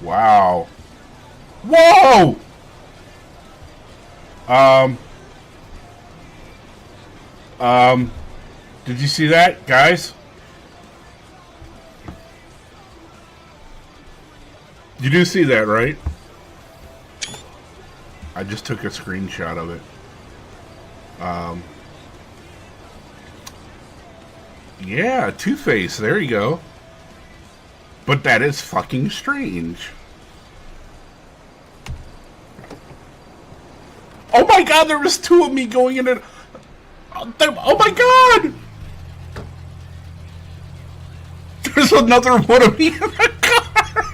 Wow. Whoa! Um, did you see that, guys? You do see that, right? I just took a screenshot of it. Yeah, Two-Face, there you go. But that is fucking strange. Oh my god, there was two of me going in it. Oh my god! There's another one of me in the car!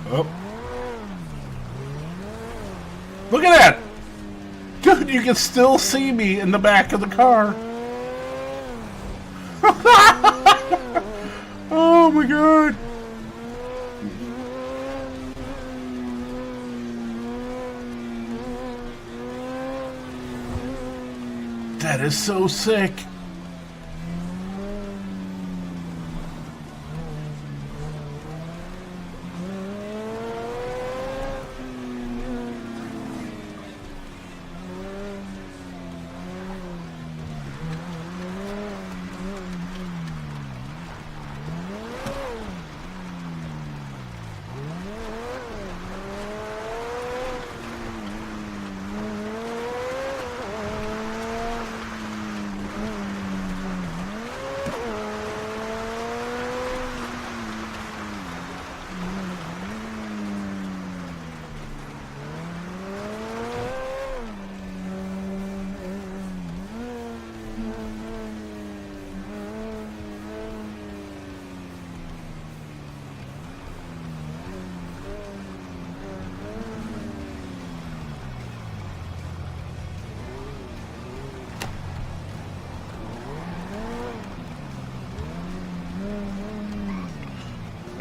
Oh. Look at that! Dude, you can still see me in the back of the car. Oh my god. That is so sick.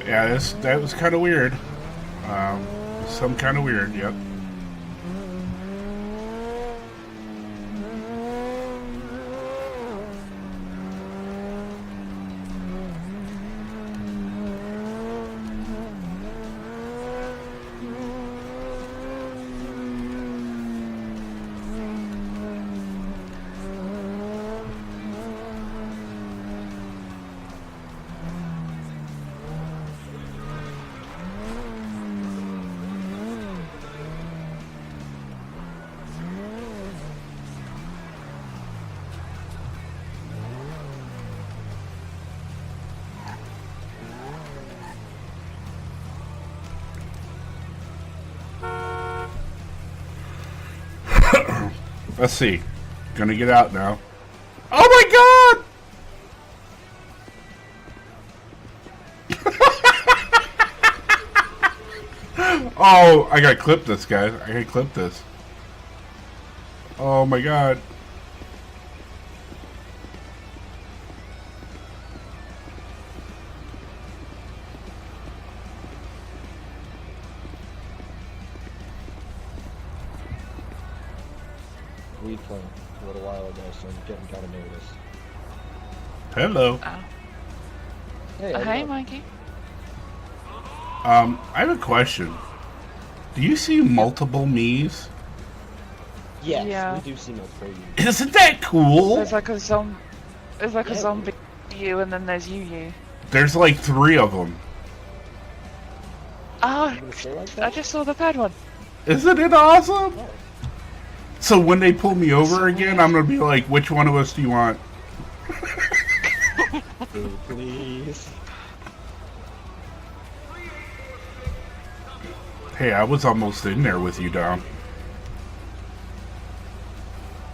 Yeah, that was kind of weird. Some kind of weird, yep. Let's see. Gonna get out now. Oh my god! Oh, I gotta clip this, guys. I gotta clip this. Oh my god. Weed plant a little while ago, so I'm getting kind of nervous. Hello. Oh. Hey, Hey, Mikey. I have a question. Do you see multiple me's? Yes, Yeah. we do see multiple you. Isn't that cool? There's like a zombie. There's like a Yeah. zombie you, and then there's you. There's like 3 of them. Oh, You gonna say like I that? just saw the third one. Isn't it awesome? Oh. So when they pull me over again, I'm gonna be like, which one of us do you want? Ooh, please. Hey, I was almost in there with you, Dom.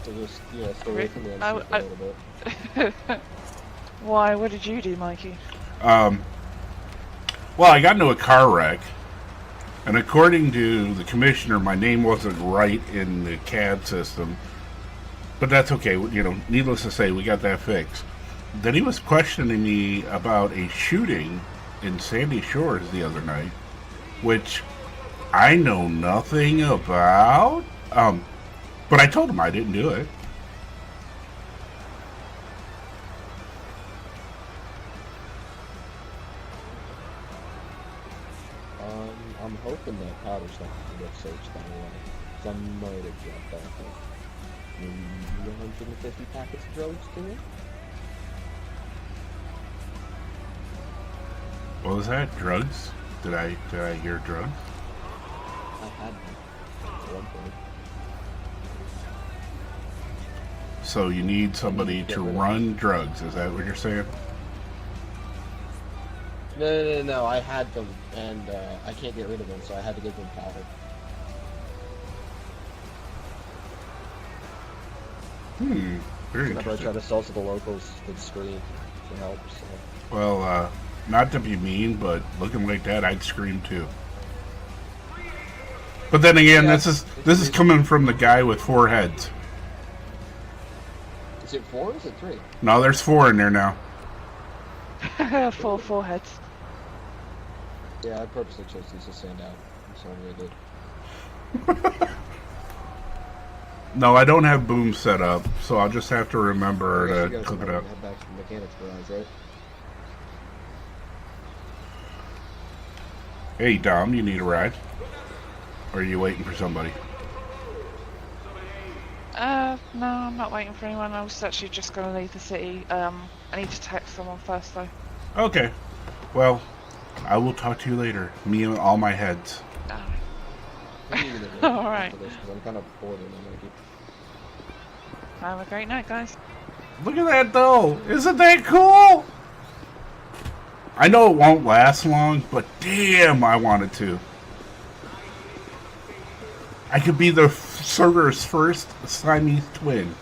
So just, yeah, stay away from me and I- shoot for a little bit. Why? What did you do, Mikey? Well, I got into a car wreck, and according to the commissioner, my name wasn't right in the CAD system. But that's okay. You know, needless to say, we got that fixed. Then he was questioning me about a shooting in Sandy Shores the other night, which I know nothing about. But I told him I didn't do it. I'm hoping that powder's not going to get searched by the way. 'Cause I might have dropped off like maybe 150 packets of drugs to me. What was that? Drugs? Did I hear drugs? I had them at one point. So you need somebody to run drugs. Is that what you're saying? No, I had them, and I can't get rid of them, so I had to give them powder. Very Whenever I interesting. try to sell to the locals, they scream for help, so... Well, not to be mean, but looking like that, I'd scream too. But then again, Yeah, this is coming from the guy with 4 heads. Is it 4 or is it 3? No, there's 4 in there now. 4 foreheads. Yeah, I purposely chose these to stand out. So I did. No, I don't have boom set up, so I'll just have to I remember guess you to guys cook it remember up. to head back to the mechanics garage, right? Hey, Dom, you need a ride? Or are you waiting for somebody? No, I'm not waiting for anyone. I was actually just going to leave the city. I need to text someone first, though. Okay. Well, I will talk to you later. Me and all my heads. All right. Because I'm kind of bored and I'm gonna keep... Have a great night, guys. Look at that, though. Isn't that cool? I know it won't last long, but damn, I want it to. I could be the server's first Siamese twin.